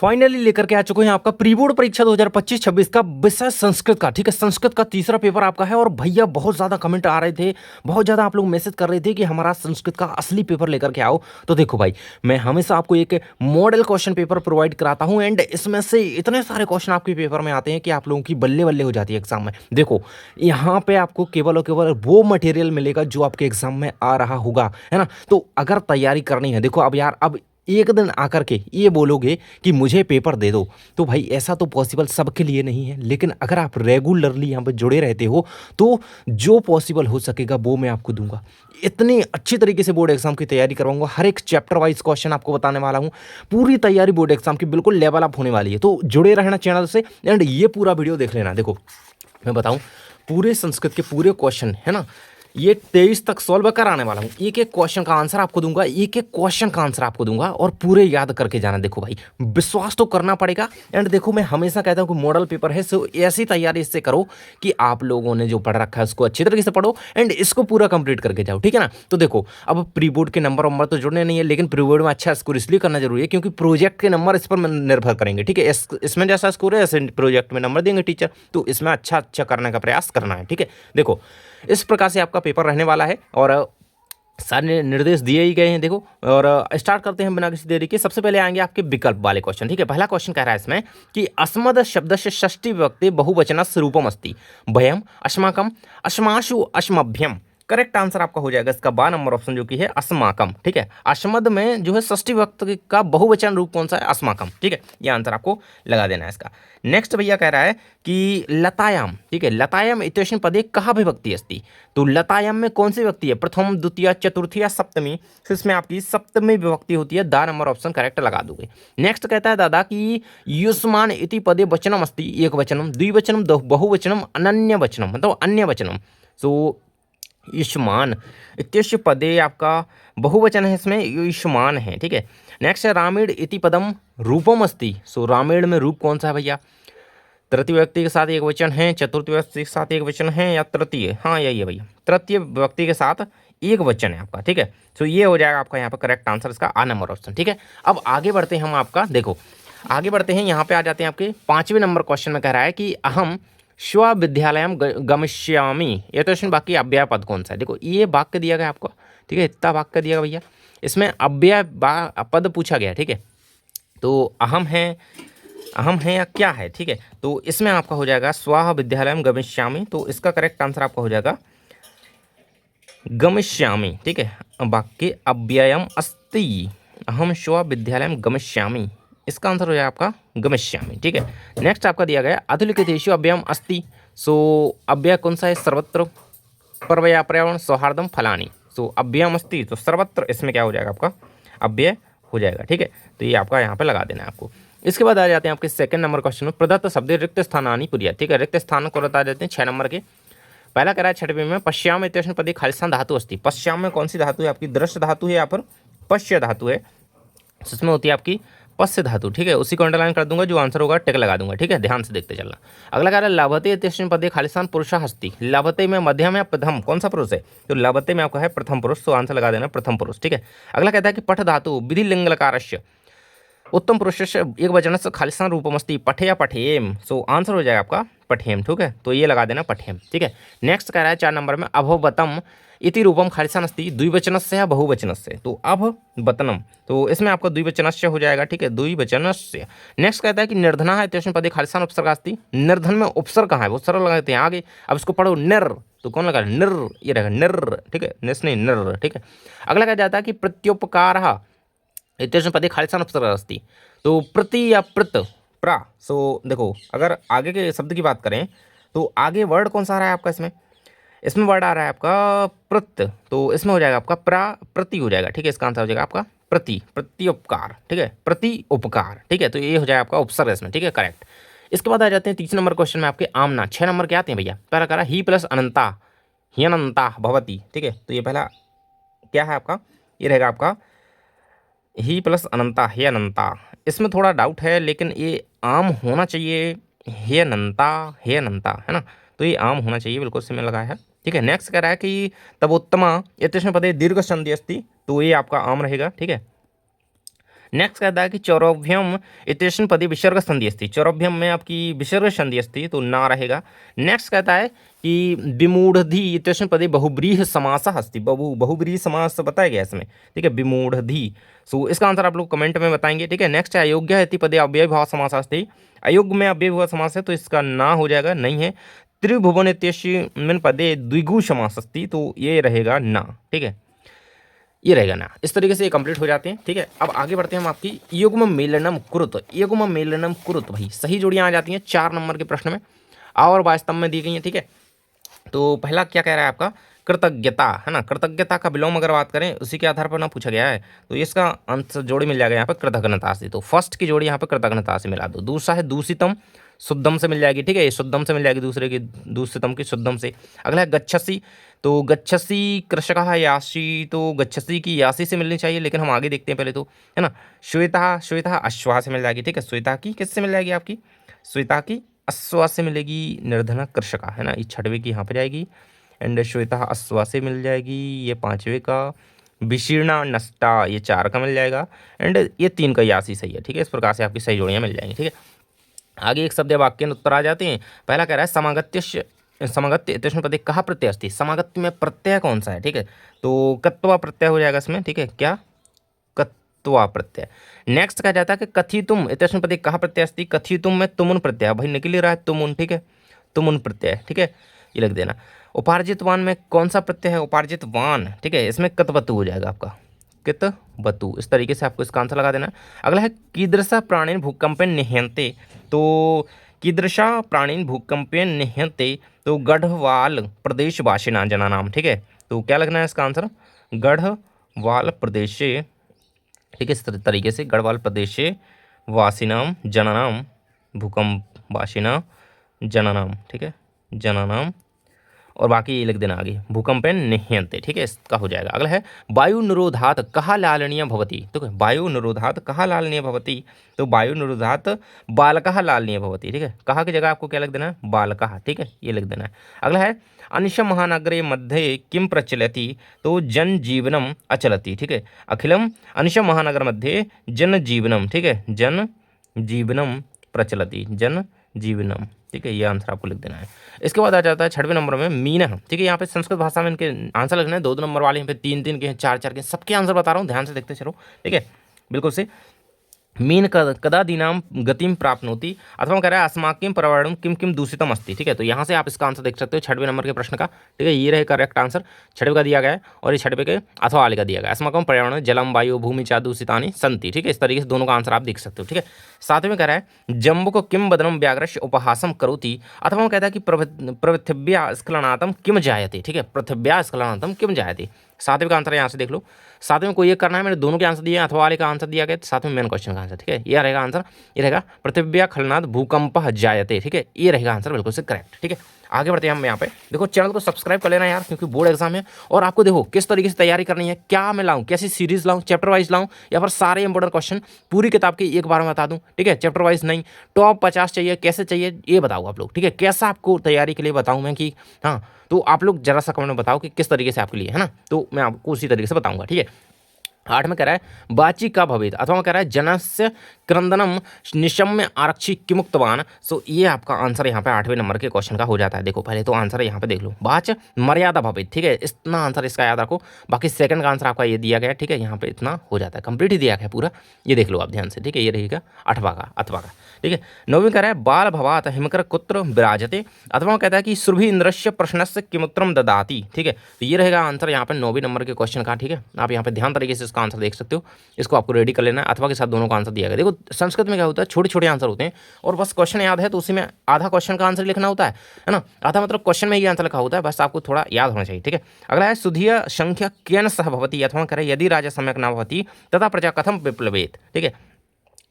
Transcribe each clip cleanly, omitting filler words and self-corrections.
Finally लेकर के आ चुके हैं आपका प्री बोर्ड परीक्षा 2025-26 का विषय संस्कृत का। ठीक है, संस्कृत का तीसरा पेपर आपका है। और भैया बहुत ज़्यादा कमेंट आ रहे थे, बहुत ज़्यादा आप लोग मैसेज कर रहे थे कि हमारा संस्कृत का असली पेपर लेकर के आओ। तो देखो भाई, मैं हमेशा आपको एक मॉडल क्वेश्चन पेपर प्रोवाइड कराता हूँ एंड इसमें से इतने सारे क्वेश्चन आपके पेपर में आते हैं कि आप लोगों की बल्ले बल्ले हो जाती है एग्जाम में। देखो, यहाँ पे आपको केवल और केवल वो मटेरियल मिलेगा जो आपके एग्जाम में आ रहा होगा, है ना। तो अगर तैयारी करनी है, देखो अब यार, अब एक दिन आकर के ये बोलोगे कि मुझे पेपर दे दो, तो भाई ऐसा तो पॉसिबल सबके लिए नहीं है। लेकिन अगर आप रेगुलरली यहाँ पर जुड़े रहते हो तो जो पॉसिबल हो सकेगा वो मैं आपको दूंगा। इतनी अच्छी तरीके से बोर्ड एग्जाम की तैयारी करवाऊंगा, हर एक चैप्टर वाइज क्वेश्चन आपको बताने वाला हूँ। पूरी तैयारी बोर्ड एग्जाम की बिल्कुल लेवल अप होने वाली है। तो जुड़े रहना चैनल से एंड ये पूरा वीडियो देख लेना। देखो मैं बताऊं, पूरे संस्कृत के पूरे क्वेश्चन है ना, ये 23 तक सॉल्व कराने वाला हूँ। एक एक क्वेश्चन का आंसर आपको दूंगा, एक एक क्वेश्चन का आंसर आपको दूंगा और पूरे याद करके जाना। देखो भाई, विश्वास तो करना पड़ेगा। एंड देखो, मैं हमेशा कहता हूँ कि मॉडल पेपर है, सो ऐसी तैयारी इससे करो कि आप लोगों ने जो पढ़ रखा है उसको अच्छी तरीके से पढ़ो एंड इसको पूरा कंप्लीट करके जाओ, ठीक है ना। तो देखो, अब प्री बोर्ड के नंबर वंबर तो जुड़ने नहीं है, लेकिन प्री बोर्ड में अच्छा स्कोर इसलिए करना जरूरी है क्योंकि प्रोजेक्ट के नंबर इस पर निर्भर करेंगे, ठीक है। इसमें जैसा स्कोर है ऐसे प्रोजेक्ट में नंबर देंगे टीचर, तो इसमें अच्छा अच्छा करने का प्रयास करना है, ठीक है। देखो, इस प्रकार से आपका पेपर रहने वाला है और सारे निर्देश दिए ही गए हैं। देखो, और स्टार्ट करते हैं बिना किसी देरी के। सबसे पहले आएंगे आपके विकल्प वाले क्वेश्चन, ठीक है। पहला क्वेश्चन कह रहा है इसमें कि अस्मद शब्द से षष्ठी विभक्ति बहुवचनस्य रूपम अस्ति भयम अस्माकम अस्माशु अस्मभ्यम। करेक्ट आंसर आपका हो जाएगा इसका 12 नंबर ऑप्शन, जो कि है अस्माकम, ठीक है। अस्मद में जो है षष्ठी विभक्ति का बहुवचन रूप कौन सा है? अस्माकम, ठीक है। ये आंसर आपको लगा देना है इसका। नेक्स्ट भैया कह रहा है कि लतायाम, ठीक है, लतायाम इत्यस्मिन् पदे कहा विभक्ति अस्ति। तो लतायाम में कौन सी विभक्ति है? प्रथम, द्वितीय, चतुर्थी या सप्तमी? तो इसमें आपकी सप्तमी विभक्ति होती है। 10 नंबर ऑप्शन करेक्ट लगा दोगे। नेक्स्ट कहता है दादा कि युष्मान इति पदे वचनम अस्ति एक वचनम, द्विवचनम, बहुवचनम, अनन्य वचनम, मतलब अन्य वचनम। सो युष्मान इत्यस्य पदे आपका बहुवचन है, इसमें युष्मान है, ठीक है। नेक्स्ट है रामेण इति पदम रूपम अस्ति। सो रामेण में रूप कौन सा है भैया? तृतीय व्यक्ति के साथ एक वचन है, चतुर्थ व्यक्ति के साथ एक वचन है या तृतीय? हाँ यही है भैया, तृतीय व्यक्ति के साथ एक वचन है आपका, ठीक है। सो ये हो जाएगा आपका यहाँ पर करेक्ट आंसर इसका आ नंबर ऑप्शन, ठीक है। अब आगे बढ़ते हैं हम आपका, देखो आगे बढ़ते हैं, यहाँ पे आ जाते हैं आपके 5वें नंबर क्वेश्चन में। कह रहा है कि अहम श्वविद्यालयम गमिष्यामि ये तो बाकी अव्यय पद कौन सा है? देखो ये वाक्य दिया गया आपको, ठीक है, इतना वाक्य दिया गया भैया, इसमें अव्यय पद पूछा गया, ठीक है। तो अहम है या क्या है, ठीक है। तो इसमें आपका हो जाएगा स्वाह विद्यालयम गमिष्यामि, तो इसका करेक्ट आंसर आपका हो जाएगा गमिष्यामि, ठीक है। वाक्य अव्ययम अस्ति, अहम श्व विद्यालयम गमिष्यामि, इसका आंसर हो जाएगा आपका गमिष्यामि, ठीक है। नेक्स्ट आपका दिया गया अधुलिखितेषु अव्ययम अस्ति। सो अव्यय कौन सा है? सर्वत्र, पर्वया, पर्यावरण, सौहार्दम, फलानी। सो अव्ययम अस्ति, तो सर्वत्र इसमें क्या हो जाएगा आपका? अव्यय हो जाएगा, ठीक है। तो ये आपका यहाँ पे लगा देना है आपको। इसके बाद आ जाते हैं आपके सेकंड नंबर क्वेश्चन में, प्रदत्त शब्द रिक्त स्थानानि पूर्यात्, ठीक है। रिक्त स्थान को बता देते हैं 6 नंबर के। पहला कह रहा है 6वें में पश्याम इत्यस्मिन् पदे खालिस्थान धातु अस्ति। पश्याम में कौन सी धातु है आपकी? दृश्य धातु है या फिर पश्य धातु है, इसमें होती है आपकी पश्य धातु, ठीक है। उसी को अंडरलाइन कर दूंगा, जो आंसर होगा टिक लगा दूंगा, ठीक है। ध्यान से देखते चलना। अगला कह रहा है लभते इत्यस्मिन् पदे खालिस्थान पुरुषः अस्ति। लभते में मध्यम या प्रथम कौन सा पुरुष है? तो लभते में आपका है प्रथम पुरुष, तो आंसर लगा देना प्रथम पुरुष, ठीक है। अगला कहता है कि पठ धातु विधि लिंग लकारस्य उत्तम पुरुषस्य एक वचन से खालिस्थान रूपमस्ति पठे या पठेम। सो आंसर हो जाएगा आपका पठेम, ठीक है। तो ये लगा देना पठेम, ठीक है। नेक्स्ट कह रहा है 4 नंबर में अभवतम इति रूपम खालिस्थान अस्ति द्विवचनस्य या बहुवचनस्य। तो अभवतनम, तो इसमें आपका द्विवचनस्य हो जाएगा, ठीक है, द्विवचनस्य। नेक्स्ट कहता है कि निर्धना है इत्यस्मिन् पदे खालिस्थान उपसर्ग अस्ति। निर्धन में उपसर्ग कहाँ है? वो सरल लगाते हैं आगे। अब इसको पढ़ो निर, तो कौन लगा? निर, ये रहेगा निर, ठीक है, निस नहीं निर, ठीक है। अगला कह जाता है कि प्रत्युपकार इत्यस्मिन् पदे खालिस्थान उपसर्ग अस्ति। तो प्रति या प्रत, प्रा। सो देखो, अगर आगे के शब्द की बात करें तो आगे वर्ड कौन सा आ रहा है आपका? इसमें वर्ड आ रहा है आपका प्रत, तो इसमें हो जाएगा आपका प्रति हो जाएगा, ठीक है। इसका आंसर हो जाएगा आपका प्रति उपकार, ठीक है, प्रति उपकार, ठीक है। तो ये हो जाएगा आपका उपसर्ग इसमें, ठीक है, करेक्ट। इसके बाद आ जाते हैं 3 नंबर क्वेश्चन में आपके आमना। 6 नंबर के आते हैं भैया। पहला कह रहा ही प्लस अनंता ह्यनंता भवती, ठीक है। तो ये पहला क्या है आपका? ये रहेगा आपका ही प्लस अनंता हे अनंता। इसमें थोड़ा डाउट है, लेकिन ये आम होना चाहिए, हे अनंता है ना। तो ये आम होना चाहिए, बिल्कुल से में लगाया है, ठीक है। नेक्स्ट कह रहा है कि तब उत्तमा इत्यस्मिन् पदे दीर्घ संधि अस्ति। तो ये आपका आम रहेगा, ठीक है। नेक्स्ट कहता है कि चौरभ्यम इत्यस्मिन् पदे विसर्ग संधि अस्ति, चौरभ्यम में आपकी विसर्ग संधि अस्ति तो ना रहेगा। नेक्स्ट कहता है कि विमूढ़धि इत्यस्मिन् पदे बहुव्रीहि समासः अस्ति, बहुव्रीहि समास बताया गया इसमें, ठीक है, विमूढ़धि। सो इसका आंसर आप लोग कमेंट में बताएंगे, ठीक है। नेक्स्ट है अयोग्य इति पदे अव्ययीभाव समासः अस्ति, अयोग्य में अव्ययीभाव समास है तो इसका ना हो जाएगा, नहीं है। त्रिभुवन इत्यस्मिन् पदे द्विगु समास अस्ति तो ये रहेगा ना, ठीक है, ये रहेगा ना। इस तरीके से ये कंप्लीट हो जाते हैं, ठीक है। अब आगे बढ़ते हैं हम आपकी युग्म मेलनम कुरुत, युग्म मेलनम कुरुत भाई सही जोड़ियाँ आ जाती हैं 4 नंबर के प्रश्न में और वास्तव में दी गई हैं, ठीक है। तो पहला क्या कह रहा है आपका कृतज्ञता, है ना, कृतज्ञता का विलोम अगर बात करें उसी के आधार पर ना पूछा गया है तो इसका आंसर जोड़ी मिल जाएगा यहाँ पे कृतज्ञता से, तो फर्स्ट की जोड़ी यहाँ पे कृतज्ञता से मिला दो। दूसरा है दूषितम, शुद्धम से मिल जाएगी, ठीक है, ये शुद्धम से मिल जाएगी दूसरे की, दूषितम की शुद्धम से। अगला है गच्छसी, तो गच्छसी कृषकः यासी, तो गच्छसी की यासी से मिलनी चाहिए लेकिन हम आगे देखते हैं पहले तो, है ना। श्वेता, श्वेता अश्वा से मिल जाएगी, ठीक है, श्वेता की किससे मिल जाएगी आपकी, श्वेता की अश्वा से मिलेगी, निर्धन कृषका, है ना, ये 6वें की यहाँ पे जाएगी। एंड श्वेता अश्वा से मिल जाएगी, ये 5वें का। विशीर्णा नष्टा ये 4 का मिल जाएगा एंड ये 3 का यासी सही है, ठीक है। इस प्रकार से आपकी सही जोड़ियाँ मिल जाएंगी, ठीक है। आगे एक शब्द या वाक्य उत्तर आ जाते हैं। पहला कह रहा है समागत्य, समागत्य इत्यस्मिन् पदे कहा प्रत्यय अस्ति, समागत्य में प्रत्यय कौन सा है, ठीक है, तो कत्वा प्रत्यय हो जाएगा इसमें, ठीक है, क्या कत्वा प्रत्यय। नेक्स्ट कहा जाता है कि कथितुम इत्यस्मिन् पदे कहा प्रत्यय अस्ति, कथितुम में तुमुन प्रत्यय, भाई निकल रहा है तुमुन, ठीक है, तुमुन प्रत्यय, ठीक है, ये लिख देना। उपार्जितवान में कौन सा प्रत्यय है, उपार्जितवान, ठीक है, इसमें कतवतु हो जाएगा आपका, कितवतु। इस तरीके से आपको इसका आंसर लगा देना। अगला है कीदृशा प्राणीन भूकंपेन निह्यन्ते, तो कीदृशा प्राणीन भूकंपेन निह्यन्ते तो गढ़वाल प्रदेशवासिना जनानाम, ठीक है, तो क्या लगना है इसका आंसर गढ़वाल प्रदेशे, ठीक है, इस तरीके से गढ़वाल प्रदेशे वासिनाम जनानाम भूकंपवासिना जनानाम, ठीक है, जनानाम, और बाकी ये लिख देना आगे भूकंपेन निह्यन्ते, ठीक है, इसका हो जाएगा। अगला है वायु निरोधात कहा लालनीय भवति, तो वायु निरोधात कहा लालनीय भवति, तो वायु निरोधात बालकः लालनीय भवति, ठीक है, कहा की जगह आपको क्या लिख देना है बालकः, ठीक है, ये लिख देना है। अगला है अंश महानगरे मध्ये किम प्रचलति, तो जनजीवनम अचलति, ठीक है, अखिलम अंश महानगर मध्ये जनजीवनम, ठीक है, जनजीवनम प्रचलति, जनजीवनम, ठीक है, ये आंसर आपको लिख देना है। इसके बाद आ जाता है 6वें नंबर में मीन, ठीक है, यहाँ पे संस्कृत भाषा में इनके आंसर लिखने हैं, 2 नंबर वाले यहाँ पे 3-3 के हैं, 4-4 के, सबके आंसर बता रहा हूँ, ध्यान से देखते चलो, ठीक है, बिल्कुल से। मीन कदादीनाम गतिम प्राप्नोति, अथवा कह रहा है अस्माकं पर्यावरणं किम किम दूषितम अस्ति, ठीक है, तो यहाँ से आप इसका आंसर देख सकते हो 6वें नंबर के प्रश्न का, ठीक है, ये रहे करेक्ट आंसर, 6वें का दिया गया है और ये 6वें के अथवा वाले का दिया गया है। अस्माकं पर्यावरण जलम वायु भूमि चा दूषितानि संति, ठीक है, इस तरीके से दोनों का आंसर आप देख सकते हो, ठीक है। 7वें कह रहा है जम्बू को किम बदनम व्याघ्रस्य उपहासम करोति, अथवा वो कहता है कि पृथिव्या स्खलनातम किम जायते, ठीक है, पृथिव्या स्खलनातम किम जायते। 7वें का आंसर यहाँ से देख लो, 7वें में कोई एक करना है, मैंने दोनों के आंसर दिए, अथवा वाले का आंसर दिया गया, 7वें मेन क्वेश्चन का आंसर, ठीक है, ये रहेगा आंसर, ये रहेगा पृथिव्या खलनाथ भूकंप जायते, ठीक है, ये रहेगा आंसर बिल्कुल से करेक्ट, ठीक है। आगे बढ़ते हैं हम यहाँ पे, देखो चैनल को सब्सक्राइब कर लेना यार, क्योंकि बोर्ड एग्जाम है और आपको देखो किस तरीके से तैयारी करनी है, क्या मैं लाऊं, कैसी सीरीज लाऊं, चैप्टर वाइज लाऊं या फिर सारे इंपॉर्टेंट क्वेश्चन पूरी किताब के एक बार में बता दूं, ठीक है, चैप्टर वाइज नहीं, टॉप 50 चाहिए, कैसे चाहिए ये बताओ आप लोग, ठीक है, कैसा आपको तैयारी के लिए बताऊं मैं कि हाँ, तो आप लोग जरा सा कमेंट में बताओ कि किस तरीके से आपके लिए, है ना, तो मैं आपको उसी तरीके से बताऊंगा, ठीक है। 8 में कह रहा है बाची का भवेद, अथवा कह रहा है जनस्य क्रंदनम निशम्य आरक्षी किमुक्तवान, सो ये आपका आंसर यहाँ पे 8वें नंबर के क्वेश्चन का हो जाता है। देखो पहले तो आंसर यहाँ पे देख लो, बाच मर्यादा भवेद, ठीक है, इतना आंसर इसका याद रखो, बाकी सेकंड का आंसर आपका ये दिया गया है, ठीक है, यहाँ पे इतना हो जाता है, कंप्लीट ही दिया गया है पूरा, ये देख लो आप ध्यान से, ठीक है, ये रहेगा 8वां का अथवा का, ठीक है। 9वें कह रहा है बाल भवात हिमकर कुत्र विराजते, अथवा कहता है कि सुरभि इंद्रस्य प्रश्नस्य किमुत्तरम ददाति, ठीक है, तो ये रहेगा आंसर यहाँ पे 9वें नंबर के क्वेश्चन का, ठीक है, आप यहाँ पे ध्यान तरीके से इसका आंसर देख सकते हो, इसको आपको रेडी कर लेना है, अथवा के साथ दोनों का आंसर दिया गया। देखो संस्कृत में क्या होता है, छोटे छोटे आंसर होते हैं और बस क्वेश्चन याद है तो उसी में आधा क्वेश्चन का आंसर लिखना होता है ना, आधा मतलब क्वेश्चन में ही आंसर लिखा होता है, बस आपको थोड़ा याद होना चाहिए, ठीक है। अगला है सुधिय संख्या केन सह भवति, अथवा करें यदि राजा सम्यक न भवति तथा प्रजा कथम विप्लवेत, ठीक है,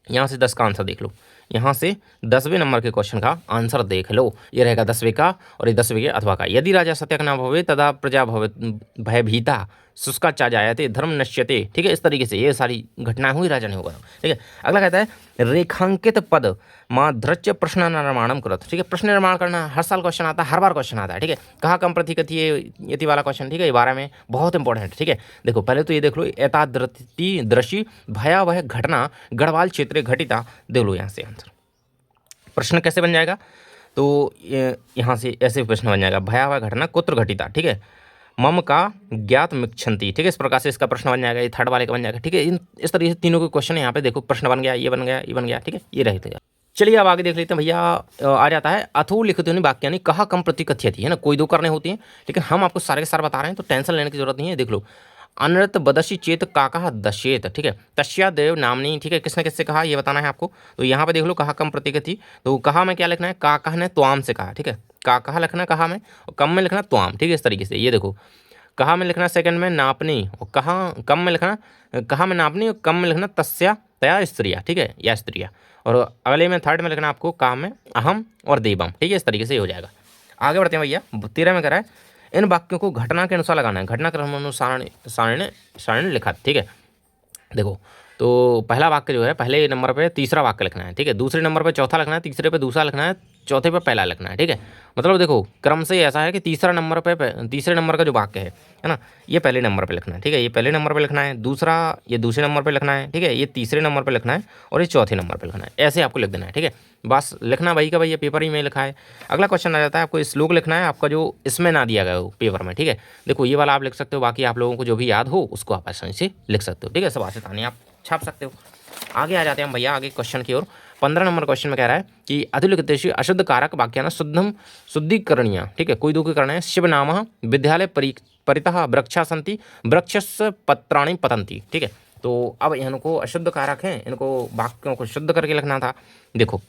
यहाँ से 10 का आंसर देख लो, यहाँ से 10वें नंबर के क्वेश्चन का आंसर देख लो, ये रहेगा 10वें का और ये 10वें के अथवा का। यदि राजा सत्यक न भवे तदा प्रजा भयभीता, शुष्काचा जायते धर्म नश्यते, ठीक है, इस तरीके से ये सारी घटनाएं हुई, राजा ने होगा, ठीक है। अगला कहता है रेखांकित पद माधृच्य प्रश्न निर्माणम करत, ठीक है, प्रश्न निर्माण करना हर साल क्वेश्चन आता है, हर बार क्वेश्चन आता है, ठीक है। कहाँ कम प्रतिगति यति वाला क्वेश्चन, ठीक है, ये 12 में बहुत इंपॉर्टेंट, ठीक है। देखो पहले तो ये देख लो, एतादृति दृश्य भयावह घटना गढ़वाल क्षेत्र घटिता, देख लो यहाँ से आंसर। प्रश्न कैसे बन जाएगा, तो यहाँ से ऐसे प्रश्न बन जाएगा, भयावह घटना कुत्र घटिता, ठीक है, मम का ज्ञात मिक्षंती, ठीक है, इस प्रकार से इसका प्रश्न बन जाएगा, ये थर्ड वाले का बन जाएगा, ठीक है। इस तरीके से तीनों के क्वेश्चन यहाँ पे देखो, प्रश्न बन गया, ये बन गया, ये बन गया, ठीक है, ये रहेगा। चलिए अब आगे देख लेते हैं भैया। आ जाता है अथो लिखित वाक्य, यानी कहा कम प्रतिकथ्यति, है ना, कोई दो करने होती हैं, लेकिन हम आपको सारे के सारे बता रहे हैं, तो टेंशन लेने की जरूरत नहीं है। देख लो, अनृत बदशी चेत काका दशेत, ठीक है, तस्या देव नामनी, ठीक है, किसने किससे कहा ये बताना है आपको। तो यहाँ पे देख लो, कहा कम प्रतिगति, तो कहा में क्या लिखना है, काका ने त्वाम से कहा, ठीक है, काका लिखना कहा में, और कम में लिखना त्वाम, ठीक है, इस तरीके से। ये देखो, कहा में लिखना सेकंड में नापनी, और कहा कम में लिखना, कहा में नापनी और कम में लिखना तस्या तया स्त्रिया, ठीक है, या स्त्रिया, और अगले में थर्ड में लिखना आपको कहा में अहम और देवम, ठीक है, इस तरीके से हो जाएगा। आगे बढ़ते हैं भैया। 13 में कह रहा है इन वाक्यों को घटना के अनुसार लगाना है, घटना क्रम अनुसार सारणी लिखा, ठीक है। देखो, तो पहला वाक्य जो है पहले नंबर पे तीसरा वाक्य लिखना है, ठीक है, दूसरे नंबर पे चौथा लिखना है, तीसरे पे दूसरा लिखना है, चौथे पे पहला लिखना है, ठीक है। मतलब देखो क्रम से ऐसा है कि तीसरे नंबर का जो वाक्य है ना, ये पहले नंबर पे लिखना है, ठीक है, ये पहले नंबर पे लिखना है, दूसरा ये दूसरे नंबर पे लिखना है, ठीक है, ये तीसरे नंबर पे लिखना है, और ये चौथे नंबर पे लिखना है, ऐसे आपको लिख देना है, ठीक है। बस लिखना भाई का भाई, ये पेपर ही में लिखा है। अगला क्वेश्चन आ जाता है, आपको श्लोक लिखना है, आपका जो इसमें ना दिया गया हो पेपर में, ठीक है। देखो ये वाला आप लिख सकते हो, बाकी आप लोगों को जो भी याद हो उसको आप आसानी से लिख सकते हो, ठीक है, सुभाषित आनी आप छाप सकते हो। आगे आ जाते हैं हम भैया आगे क्वेश्चन की ओर। 15 नंबर क्वेश्चन में कह रहा है कि अधुलिखितेषु अशुद्ध कारक वाक्यान शुद्धिकरणीय, ठीक है, कोई दो के करना है। शिव नाम विद्यालय परितः वृक्षा सन्ति वृक्षस्य पत्राणि पतन्ति, ठीक है। तो अब इनको अशुद्ध कारक हैं, इनको वाक्यों को शुद्ध करके लिखना था। देखो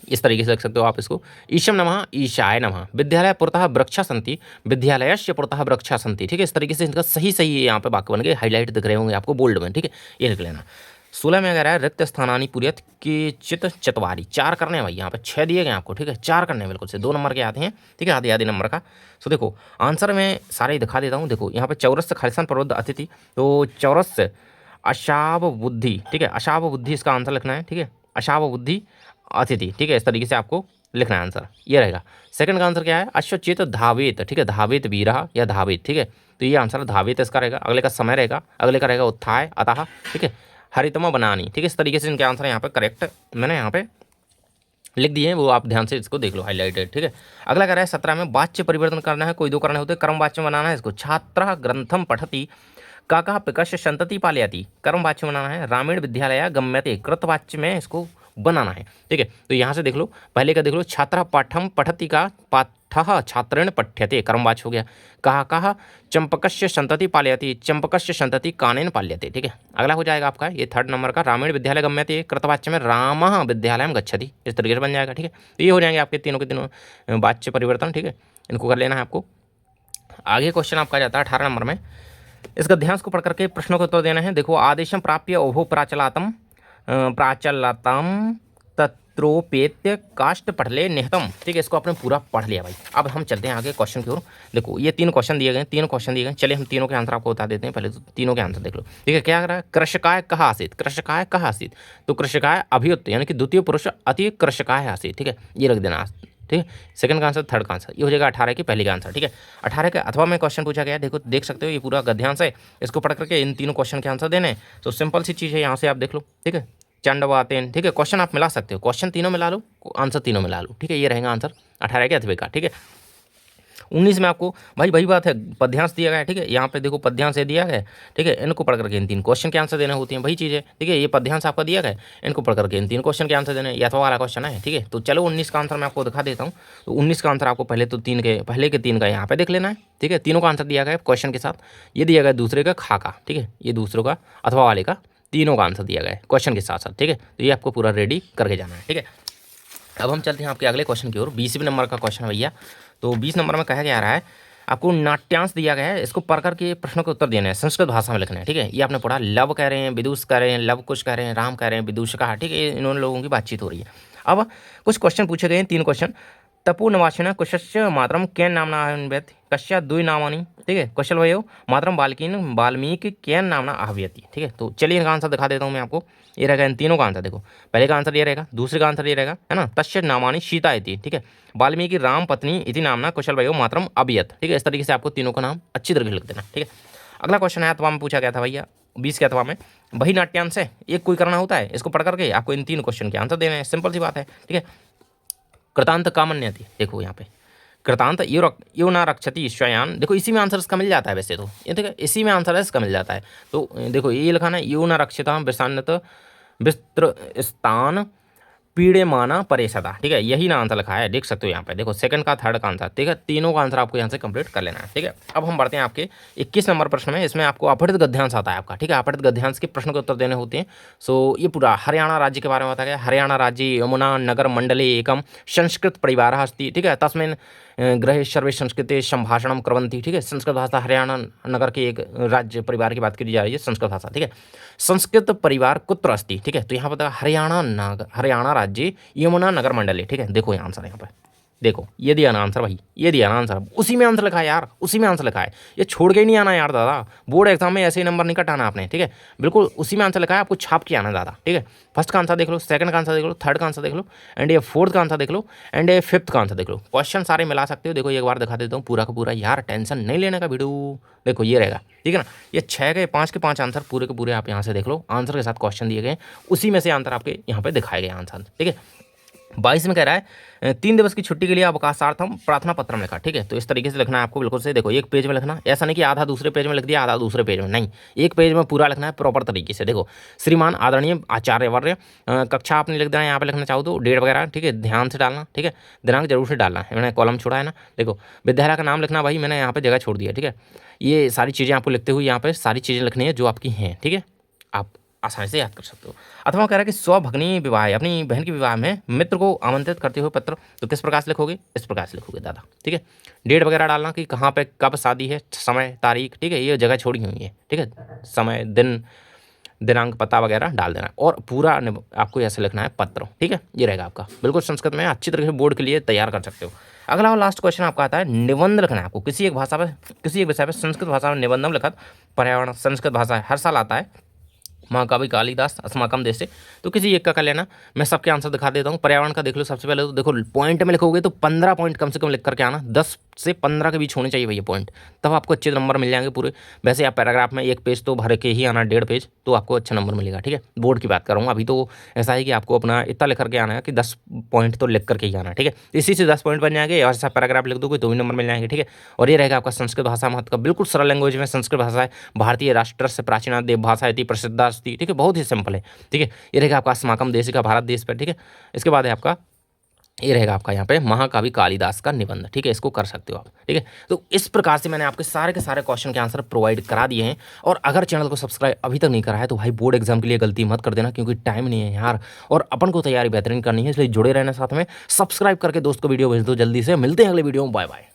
इस तरीके से लिख सकते हो आप इसको, ईशम नमः ईशाय नमः विद्यालय पुरतः वृक्षा सन्ति विद्यालयस्य पुरतः वृक्षा सन्ति, ठीक है, इस तरीके से इनका सही सही यहाँ पे वाक्य बन गए, हाईलाइट दिख रहे होंगे आपको बोल्ड में, ठीक है, ये लिख लेना। 16 में अगर है रिक्त स्थानानी पुरियत के चित चतवारी, 4 करने हैं भाई, यहाँ पे 6 दिए गए आपको, ठीक है, 4 करने हैं बिल्कुल से, 2 नंबर के आते हैं, ठीक है, आधे आधे नंबर का। सो देखो आंसर में सारे दिखा देता हूँ। देखो यहाँ पे चौरस खालिस्तान प्रबुद्ध अतिथि, तो चौरस अशाव बुद्धि, ठीक है, अशाव बुद्धि इसका आंसर लिखना है, ठीक है, अशाव बुद्धि अतिथि, ठीक है, इस तरीके से आपको लिखना है आंसर, ये रहेगा। सेकंड का आंसर क्या है, अश्वचेत धावेत, ठीक है, धावेत वीरः या धावेत, ठीक है, तो ये आंसर धावेत इसका रहेगा। अगले का समय रहेगा, अगले का रहेगा उत्थाय अतः, ठीक है, हरितमा बनानी, ठीक है, इस तरीके से इनके आंसर यहाँ पे करेक्ट मैंने यहाँ पे लिख दिए हैं, वो आप ध्यान से इसको देख लो हाईलाइटेड, ठीक है। अगला कह रहा है 17 में वाच्य परिवर्तन करना है, कोई दो करने होते हैं, कर्म वाच्य बनाना है इसको। छात्र ग्रंथम पठति काका पिकस्य संतति पालयति, कर्म वाच्य बनाना है। रामेण विद्यालय गम्यते, कृत वाच्य में इसको बनाना है, ठीक है। तो यहाँ से देख लो, पहले का देख लो, छात्र पाठम पठति का पाठः छात्रेण पठ्यते, कर्मवाच्य हो गया। कहा चंपकस्य संतति पालयति, चंपकस्य संतति कानेन पाल्यते, ठीक है। अगला हो जाएगा आपका ये थर्ड नंबर का, रामेण विद्यालय गम्यते, कृतवाच्य में रामः विद्यालयम गच्छति, इस तरीके से बन जाएगा, ठीक है। तो ये हो जाएंगे आपके तीनों के तीनों वाच्य परिवर्तन, ठीक है, इनको कर लेना है आपको। आगे क्वेश्चन आपका जाता है 18 नंबर में, इस गद्यांश को पढ़ करके प्रश्नों का उत्तर देना है। देखो, आदेशम प्राप्य ओभो प्राचलातम तत्रोपेत्य काष्ठ पठले निहतम, ठीक है, इसको आपने पूरा पढ़ लिया भाई। अब हम चलते हैं आगे क्वेश्चन की ओर। देखो ये 3 क्वेश्चन दिए गए, 3 क्वेश्चन दिए गए, चलिए हम तीनों के आंसर आपको बता देते हैं। पहले तो तीनों के आंसर देख लो, ठीक है। क्या कर रहा है, कृषकाय कहा आसीत, कृषकाय कहा आसीत, तो कृषकाय अभियुक्त यानी कि द्वितीय पुरुष अति कृषकाय आसीत, ठीक है, ये रख देना, ठीक है। सेकंड का आंसर, थर्ड का आंसर, ये हो जाएगा 18 की पहले का आंसर, ठीक है। 18 के अथवा में क्वेश्चन पूछा गया, देखो देख सकते हो ये पूरा गद्यांश है, इसको पढ़ करके इन तीनों क्वेश्चन के आंसर देने। तो सिंपल सी चीज़ है, यहाँ से आप देख लो, ठीक है, चंडवातेन, ठीक है, क्वेश्चन आप मिला सकते हो, क्वेश्चन तीनों मिला लो, आंसर तीनों मिला लो, ठीक है, ये रहेगा आंसर 18 के अथवे का, ठीक है। 19 में आपको भाई वही बात है, पद्यांश दिया गया है, ठीक है, यहाँ पे देखो पद्यांश दिया गया है, ठीक है, इनको पढ़ करके इन 3 क्वेश्चन के आंसर देने होते हैं, वही चीज़ है, ठीक है। ये पद्यांश आपका दिया गया है, इनको पढ़ करके इन 3 क्वेश्चन के आंसर देने, या तो वाला क्वेश्चन है, ठीक है। तो चलो 19 का आंसर मैं आपको दिखा देता हूँ। तो 19 का आंसर आपको पहले तो पहले के 3 का यहाँ पे देख लेना है, ठीक है, तीनों का आंसर दिया गया है क्वेश्चन के साथ, ये दिया गया दूसरे का खा का, ठीक है, ये दूसरों का अथवा वाले का, तीनों का आंसर दिया गया है क्वेश्चन के साथ साथ, ठीक है। तो ये आपको पूरा रेडी करके जाना है, ठीक है। अब हम चलते हैं आपके अगले क्वेश्चन की ओर। 20वें नंबर का क्वेश्चन है भैया। तो 20 नंबर में कहा जा रहा है आपको नाट्यांश दिया गया है, इसको पढ़ करके प्रश्नों के उत्तर देने हैं, संस्कृत भाषा में लिखना है, ठीक है। ये आपने पढ़ा, लव कह रहे हैं, विदुष कह रहे हैं, लव कुश कह रहे हैं, राम कह रहे हैं, विदूष कहा, ठीक है, इन्होंने लोगों की बातचीत हो रही है। अब कुछ क्वेश्चन पूछे गए हैं, 3 क्वेश्चन। तपु निवासिन कुशस्य मातरम केन नामना आह्वयति कस्य द्वि नामानि, ठीक है। कौशल वयो मातरम वाल्मीकि केन नामना आह्वयति, ठीक है। तो चलिए इनका आंसर दिखा देता हूँ मैं आपको। ये रहेगा इन तीनों का आंसर। देखो पहले का आंसर ये रहेगा, दूसरे का आंसर ये रहेगा, है ना। तस्य नामानि सीता इति, ठीक है। वाल्मीकि राम पत्नी इति नामना कुशल वयो मातरम अभियत, ठीक है। इस तरीके से आपको तीनों का नाम अच्छी तरीके से लिख देना, ठीक है। अगला क्वेश्चन है अथवा में पूछा गया था भैया 20 के अथवा में, वही नाट्यांश से एक कोई करना होता है, इसको पढ़ करके आपको इन तीन क्वेश्चन के आंसर देने हैं। सिंपल सी बात है, ठीक है। कृतांत कामन्यति, देखो यहाँ पे कृतांत यो ना रक्षति स्वयान, देखो इसी में आंसर इसका मिल जाता है वैसे तो, ये देखो इसी में आंसर इसका मिल जाता है। तो देखो ये लिखा ना, यो ना रक्षिता विषान्नत विस्त्र स्थान पीड़े माना परेशदा, ठीक है। यही ना आंसर लिखा है, देख सकते हो यहाँ पे। देखो सेकंड का थर्ड का आंसर, ठीक है। तीनों का आंसर आपको यहाँ से कंप्लीट कर लेना है, ठीक है। अब हम बढ़ते हैं आपके 21 नंबर प्रश्न में। इसमें आपको अपठित गद्यांश आता है आपका, ठीक है। अपठित गद्यांश के प्रश्न के उत्तर देने होते हैं। सो ये पूरा हरियाणा राज्य के बारे में बताया गया। हरियाणा राज्य यमुना नगर मंडले एकम संस्कृत परिवार अस्ति, ठीक है। तस्मिन् गृहे सर्वे संस्कृते संभाषणम कुर्वन्ति, ठीक है। संस्कृत भाषा हरियाणा नगर के एक राज्य परिवार की बात की जा रही है, संस्कृत भाषा, ठीक है। संस्कृत परिवार कुत्र अस्ति, ठीक है। तो यहाँ पर हरियाणा राज्य यमुना नगर मंडले, ठीक है। देखो यहाँ आंसर यहाँ पर, देखो ये दिया ना आंसर भाई, ये दिया ना आंसर, उसी में आंसर लिखा है यार, उसी में आंसर लिखा है। ये छोड़ के ही नहीं आना यार दादा, बोर्ड एग्जाम में ऐसे ही नंबर नहीं कटाना आपने, ठीक है। बिल्कुल उसी में आंसर लिखा है, आपको छाप के आना दादा, ठीक है। फर्स्ट का आंसर देख लो, सेकंड का आंसर देख लो, थर्ड का आंसर देख लो, एंड ये फोर्थ का आंसर देख लो, एंड ये फिफ्थ का आंसर देख लो। क्वेश्चन सारे मिला सकते हो। देखो एक बार दिखा देता हूँ पूरा का पूरा, यार टेंशन नहीं लेने का वीडियो। देखो ये रहेगा, ठीक है ना। ये 6 के 5 के 5 आंसर पूरे के पूरे आप यहाँ से देख लो, आंसर के साथ क्वेश्चन दिए गए, उसी में से आंसर आपके यहाँ पे दिखाए गए आंसर, ठीक है। 22 में कह रहा है 3 दिवस की छुट्टी के लिए अवकाशार्थम प्रार्थना पत्रम लिखा, ठीक है। तो इस तरीके से लिखना है आपको, बिल्कुल से। देखो एक पेज में लिखना, ऐसा नहीं कि आधा दूसरे पेज में लिख दिया आधा दूसरे पेज में, नहीं, एक पेज में पूरा लिखना है प्रॉपर तरीके से। देखो श्रीमान आदरणीय आचार्यवर्य, कक्षा आपने लिख देना है, यहाँ पे लिखना चाहो तो डेट वगैरह, ठीक है, ध्यान से डालना, ठीक है। दिनांक जरूर से डालना है, मैंने कॉलम छोड़ा है ना। देखो विद्यालय का नाम लिखना भाई, मैंने यहाँ पे जगह छोड़ दिया, ठीक है। ये सारी चीज़ें आपको लिखते हुए यहाँ पे सारी चीज़ें लिखनी है जो आपकी हैं, ठीक है। आप आसानी से याद कर सकते हो। अथवा कह रहा है कि स्वभगनी विवाह है, अपनी बहन के विवाह में मित्र को आमंत्रित करते हुए पत्र, तो किस प्रकार से लिखोगे, इस प्रकार से लिखोगे दादा, ठीक है। डेट वगैरह डालना कि कहाँ पे कब शादी है, समय तारीख, ठीक है, ये जगह छोड़ी हुई है, ठीक है। समय दिन दिनांक पता वगैरह डाल देना, और पूरा आपको ऐसे लिखना है पत्र, ठीक है। ये रहेगा आपका, बिल्कुल संस्कृत में अच्छी तरीके से बोर्ड के लिए तैयार कर सकते हो। अगला और लास्ट क्वेश्चन आपका आता है निबंध लिखना है आपको, किसी एक भाषा पर, किसी एक विषय पर संस्कृत भाषा में निबंधम लिखत पर्यावरण, संस्कृत भाषा है, हर साल आता है। महाकवि कालिदास अस्माकम देश से, तो किसी एक का कर लेना। मैं सबके आंसर दिखा देता हूँ। पर्यावरण का देख लो सबसे पहले, तो देखो पॉइंट में लिखोगे तो 15 पॉइंट कम से कम लिख करके आना, 10 से 15 के बीच होने चाहिए भैया पॉइंट, तब आपको अच्छे नंबर मिल जाएंगे पूरे। वैसे आप पैराग्राफ में एक पेज तो भर के ही आना, 1.5 पेज, तो आपको अच्छा नंबर मिलेगा, ठीक है। बोर्ड की बात कर रहा हूँ, अभी तो ऐसा है कि आपको अपना इतना लिख करके आना है कि 10 पॉइंट तो लिख करके ही आना, ठीक है। इसी से 10 पॉइंट बन जाएंगे, और ऐसा पैराग्राफ लिख दोगे तो भी नंबर मिल जाएंगे, ठीक है। और ये रहेगा आपका संस्कृत भाषा महत्व का, बिल्कुल सरल लैंग्वेज में संस्कृत भाषा है। भारतीय राष्ट्र से प्राचीन देव भाषा इति प्रसिद्धा अस्ति, ठीक है, बहुत ही सिंपल है, ठीक है। ये रहेगा आपका अस्माकम देश का, भारत देश पर, ठीक है। इसके बाद है आपका, ये रहेगा आपका यहाँ पे महाकवि कालिदास का निबंध, ठीक है। इसको कर सकते हो आप, ठीक है। तो इस प्रकार से मैंने आपके सारे के सारे क्वेश्चन के आंसर प्रोवाइड करा दिए हैं। और अगर चैनल को सब्सक्राइब अभी तक नहीं करा है तो भाई बोर्ड एग्जाम के लिए गलती मत कर देना, क्योंकि टाइम नहीं है यार, और अपन को तैयारी बेहतरीन करनी है, इसलिए जुड़े रहना साथ में। सब्सक्राइब करके दोस्त को वीडियो भेज दो जल्दी से। मिलते हैं अगले वीडियो में, बाय बाय।